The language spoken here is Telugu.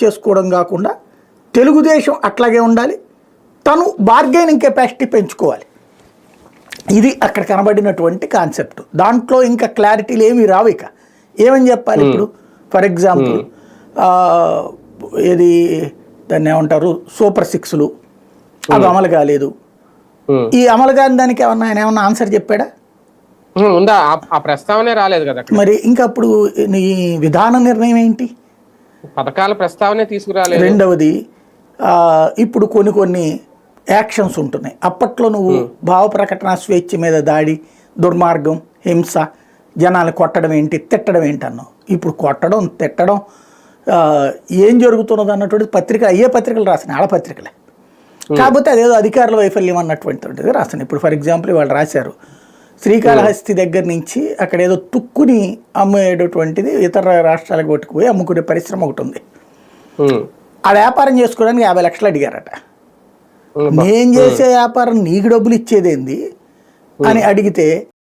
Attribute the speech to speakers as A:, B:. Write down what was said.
A: చేసుకోవడం కాకుండా తెలుగుదేశం అట్లాగే ఉండాలి, తను బార్గెనింగ్ కెపాసిటీ పెంచుకోవాలి. ఇది అక్కడ కనబడినటువంటి కాన్సెప్ట్. దాంట్లో ఇంకా క్లారిటీలు ఏమీ రావు. ఇక ఏమని చెప్పాలి ఇప్పుడు? ఫర్ ఎగ్జాంపుల్ ఏది దాన్ని ఏమంటారు, సూపర్ సిక్స్లు అవి అమలు కాలేదు. ఈ అమలు కాని దానికి ఆయన ఏమన్నా ఆన్సర్ చెప్పాడా?
B: ఆ ప్రస్తావనే రాలేదు కదా.
A: మరి ఇంకా అప్పుడు నీ విధాన నిర్ణయం ఏంటి?
B: పథకాల ప్రస్తావనే తీసుకురాలేదు.
A: రెండవది, ఇప్పుడు కొన్ని యాక్షన్స్ ఉంటున్నాయి. అప్పట్లో నువ్వు భావ ప్రకటన స్వేచ్ఛ మీద దాడి, దుర్మార్గం, హింస, జనాలు కొట్టడం ఏంటి, తిట్టడం ఏంటి అన్నావు. ఇప్పుడు కొట్టడం, తిట్టడం ఏం జరుగుతున్నది అన్నటువంటి పత్రికలు, అయ్యే పత్రికలు రాసినాయి, ఆడపత్రికలే. కాకపోతే అదేదో అధికారుల వైఫల్యం అన్నటువంటిది రాసినాయి. ఇప్పుడు ఫర్ ఎగ్జాంపుల్ వాళ్ళు రాశారు, శ్రీకాళహస్తి దగ్గర నుంచి అక్కడ ఏదో తుక్కుని అమ్మేటటువంటిది ఇతర రాష్ట్రాలకు పట్టుకుపోయి అమ్ముకునే పరిశ్రమ ఒకటి ఉంది. ఆ వ్యాపారం చేసుకోవడానికి 50 లక్షలు అడిగారట. నేను చేసే వ్యాపారం నీకు డబ్బులు ఇచ్చేదేంది అని అడిగితే